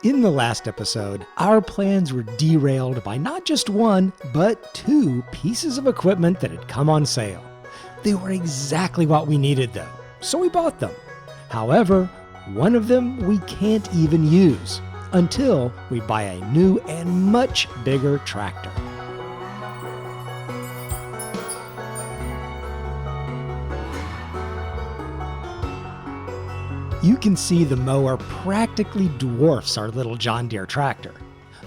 In the last episode, our plans were derailed by not just one, but two pieces of equipment that had come on sale. They were exactly what we needed though, so we bought them. However, one of them we can't even use until we buy a new and much bigger tractor. You can see the mower practically dwarfs our little John Deere tractor.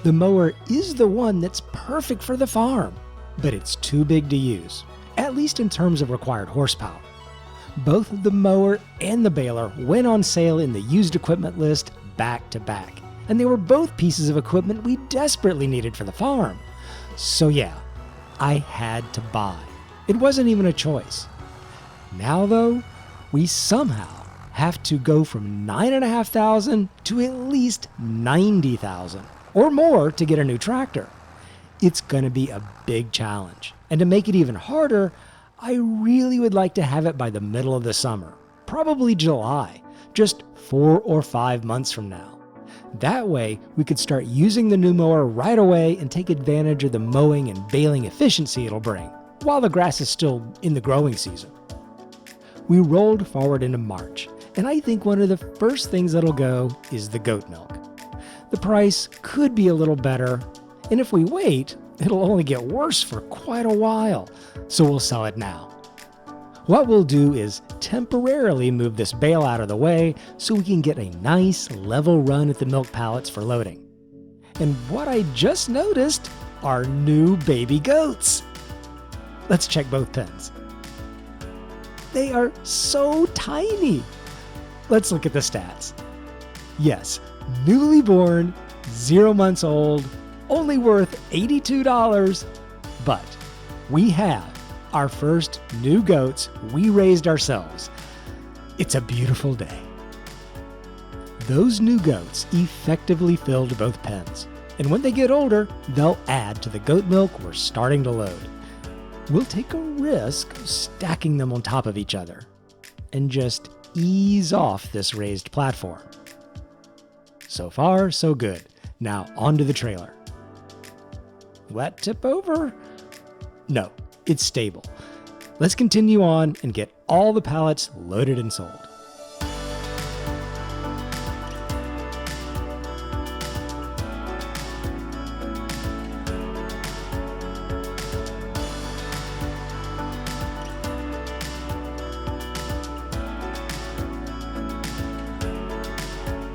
The mower is the one that's perfect for the farm, but it's too big to use, at least in terms of required horsepower. Both the mower and the baler went on sale in the used equipment list back to back, and they were both pieces of equipment we desperately needed for the farm. So yeah, I had to buy. It wasn't even a choice. Now though, we somehow have to go from $9,500 to at least $90,000 or more to get a new tractor. It's gonna be a big challenge. And to make it even harder, I really would like to have it by the middle of the summer, probably July, just 4 or 5 months from now. That way, we could start using the new mower right away and take advantage of the mowing and baling efficiency it'll bring, while the grass is still in the growing season. We rolled forward into March, and I think one of the first things that'll go is the goat milk. The price could be a little better, and if we wait, it'll only get worse for quite a while, so we'll sell it now. What we'll do is temporarily move this bale out of the way so we can get a nice level run at the milk pallets for loading. And what I just noticed are new baby goats. Let's check both pens. They are so tiny. Let's look at the stats. Yes, newly born, 0 months old, only worth $82, but we have our first new goats we raised ourselves. It's a beautiful day. Those new goats effectively filled both pens, and when they get older, they'll add to the goat milk we're starting to load. We'll take a risk stacking them on top of each other and just ease off this raised platform. So far, so good. Now onto the trailer. Will that tip over? No, it's stable. Let's continue on and get all the pallets loaded and sold.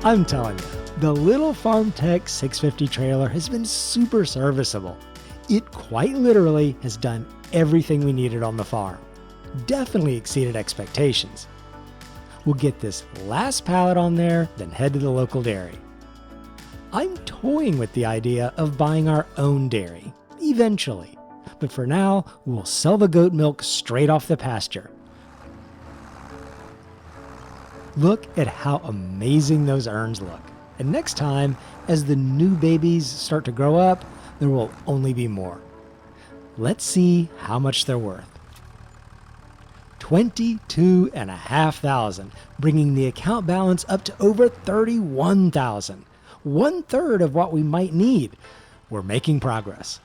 I'm telling you, the little Farm Tech 650 trailer has been super serviceable. It quite literally has done everything we needed on the farm. Definitely exceeded expectations. We'll get this last pallet on there, then head to the local dairy. I'm toying with the idea of buying our own dairy, eventually. But for now, we'll sell the goat milk straight off the pasture. Look at how amazing those urns look. And next time, as the new babies start to grow up, there will only be more. Let's see how much they're worth. $22,500, bringing the account balance up to over $31,000. 1/3 of what we might need. We're making progress.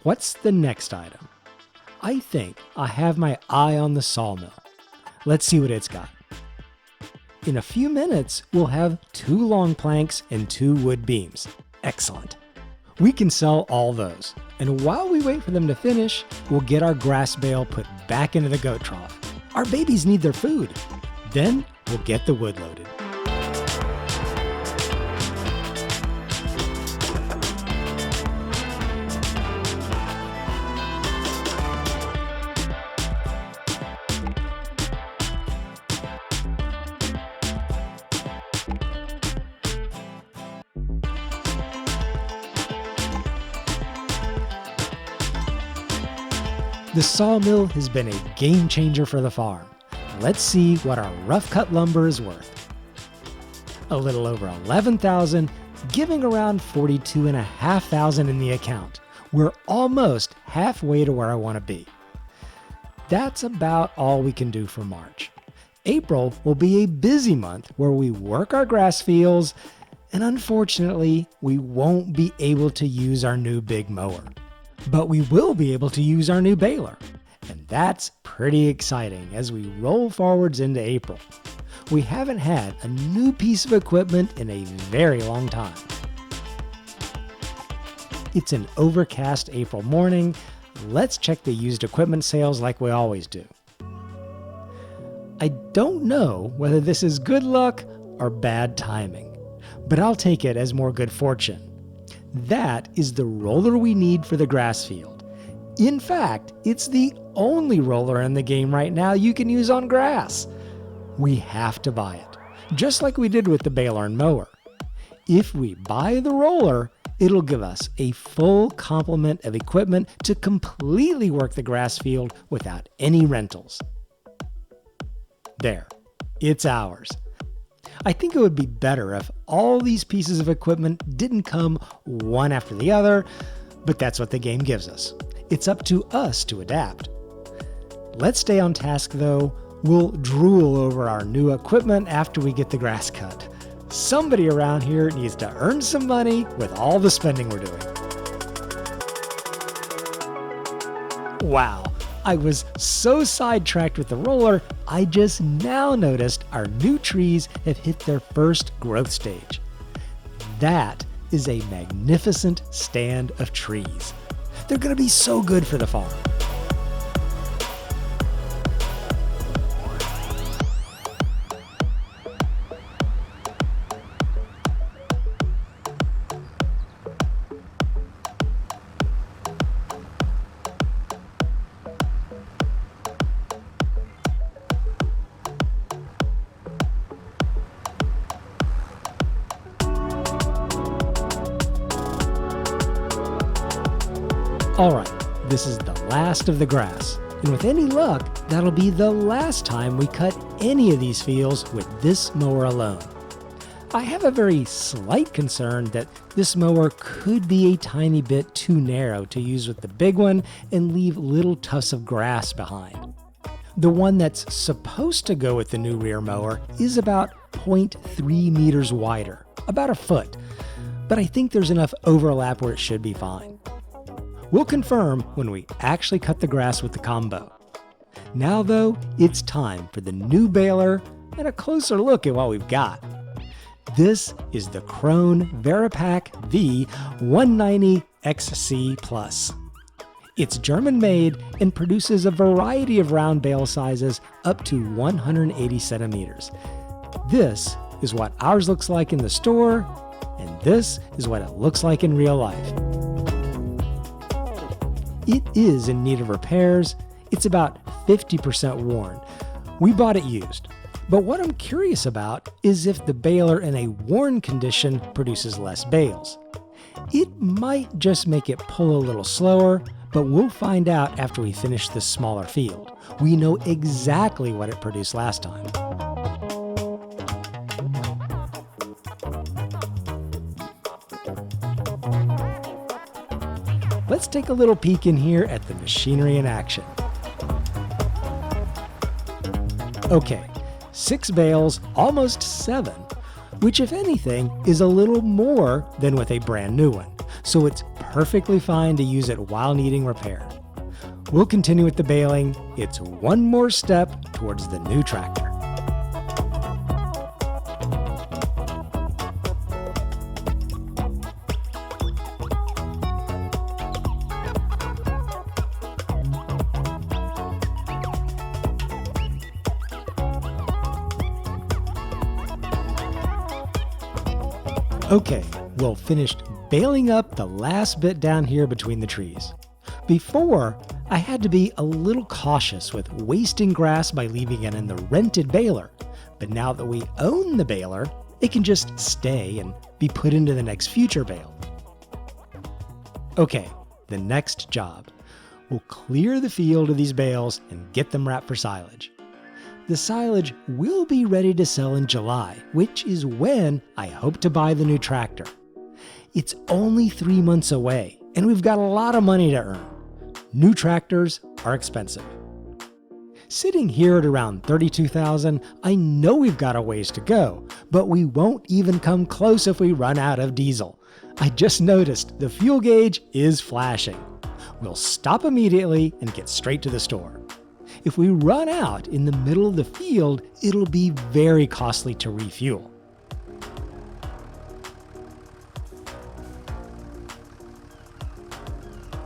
What's the next item? I think I have my eye on the Sawmill. Let's see what it's got. In a few minutes, we'll have 2 long planks and 2 wood beams. Excellent. We can sell all those. And while we wait for them to finish, we'll get our grass bale put back into the goat trough. Our babies need their food. Then we'll get the wood loaded. The sawmill has been a game changer for the farm. Let's see what our rough cut lumber is worth. A little over $11,000, giving around $42,500 in the account. We're almost halfway to where I want to be. That's about all we can do for March. April will be a busy month where we work our grass fields, and unfortunately, we won't be able to use our new big mower. But we will be able to use our new baler, and that's pretty exciting as we roll forwards into April. We haven't had a new piece of equipment in a very long time. It's an overcast April morning. Let's check the used equipment sales like we always do. I don't know whether this is good luck or bad timing, but I'll take it as more good fortune. That is the roller we need for the grass field. In fact, it's the only roller in the game right now you can use on grass. We have to buy it, just like we did with the baler and mower. If we buy the roller, it'll give us a full complement of equipment to completely work the grass field without any rentals. There, it's ours. I think it would be better if all these pieces of equipment didn't come one after the other, but that's what the game gives us. It's up to us to adapt. Let's stay on task though. We'll drool over our new equipment after we get the grass cut. Somebody around here needs to earn some money with all the spending we're doing. Wow, I was so sidetracked with the roller, I just now noticed our new trees have hit their first growth stage. That is a magnificent stand of trees. They're going to be so good for the farm. Alright, this is the last of the grass, and with any luck, that'll be the last time we cut any of these fields with this mower alone. I have a very slight concern that this mower could be a tiny bit too narrow to use with the big one and leave little tufts of grass behind. The one that's supposed to go with the new rear mower is about 0.3 meters wider, about a foot, but I think there's enough overlap where it should be fine. We'll confirm when we actually cut the grass with the combo. Now though, it's time for the new baler and a closer look at what we've got. This is the Krone Varipack V190 XC Plus. It's German made and produces a variety of round bale sizes up to 180 centimeters. This is what ours looks like in the store, and this is what it looks like in real life. It is in need of repairs. It's about 50% worn. We bought it used. But what I'm curious about is if the baler in a worn condition produces less bales. It might just make it pull a little slower, but we'll find out after we finish this smaller field. We know exactly what it produced last time. Let's take a little peek in here at the machinery in action. Okay, 6 bales, almost 7, which if anything is a little more than with a brand new one, so it's perfectly fine to use it while needing repair. We'll continue with the baling. It's one more step towards the new tractor. Okay, we'll finished baling up the last bit down here between the trees. Before, I had to be a little cautious with wasting grass by leaving it in the rented baler, but now that we own the baler, it can just stay and be put into the next future bale. Okay, the next job. We'll clear the field of these bales and get them wrapped for silage. The silage will be ready to sell in July, which is when I hope to buy the new tractor. It's only 3 months away, and we've got a lot of money to earn. New tractors are expensive. Sitting here at around 32,000, I know we've got a ways to go, but we won't even come close if we run out of diesel. I just noticed the fuel gauge is flashing. We'll stop immediately and get straight to the store. If we run out in the middle of the field, it'll be very costly to refuel.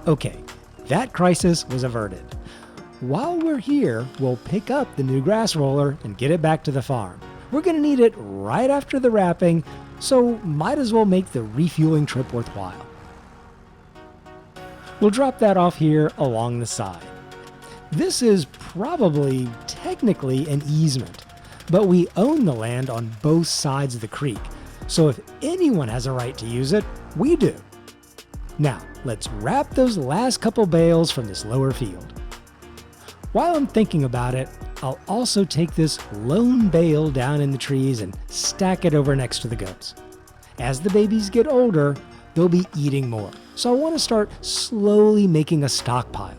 Okay, that crisis was averted. While we're here, we'll pick up the new grass roller and get it back to the farm. We're going to need it right after the wrapping, so might as well make the refueling trip worthwhile. We'll drop that off here along the side. This is probably technically an easement, but we own the land on both sides of the creek, so if anyone has a right to use it, we do. Now, let's wrap those last couple bales from this lower field. While I'm thinking about it, I'll also take this lone bale down in the trees and stack it over next to the goats. As the babies get older, they'll be eating more, so I want to start slowly making a stockpile.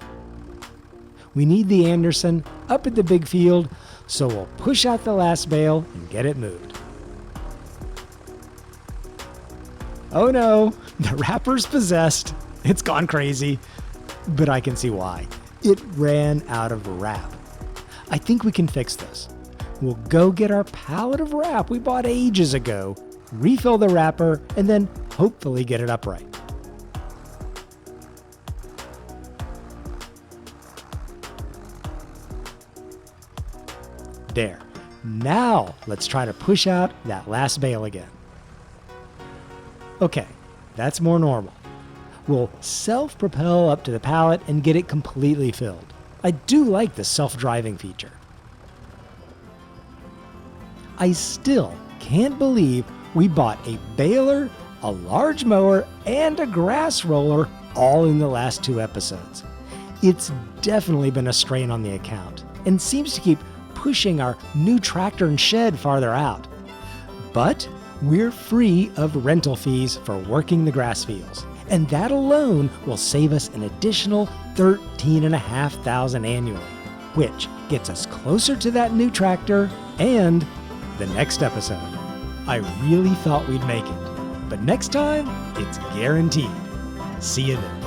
We need the Anderson up at the big field, so we'll push out the last bale and get it moved. Oh no, the wrapper's possessed. It's gone crazy, but I can see why. It ran out of wrap. I think we can fix this. We'll go get our pallet of wrap we bought ages ago, refill the wrapper, and then hopefully get it upright. There. Now let's try to push out that last bale again. Okay, that's more normal. We'll self-propel up to the pallet and get it completely filled. I do like the self-driving feature. I still can't believe we bought a baler, a large mower, and a grass roller all in the last 2 episodes. It's definitely been a strain on the account and seems to keep pushing our new tractor and shed farther out. But we're free of rental fees for working the grass fields, and that alone will save us an additional $13,500 annually, which gets us closer to that new tractor and the next episode. I really thought we'd make it, but next time, it's guaranteed. See you then.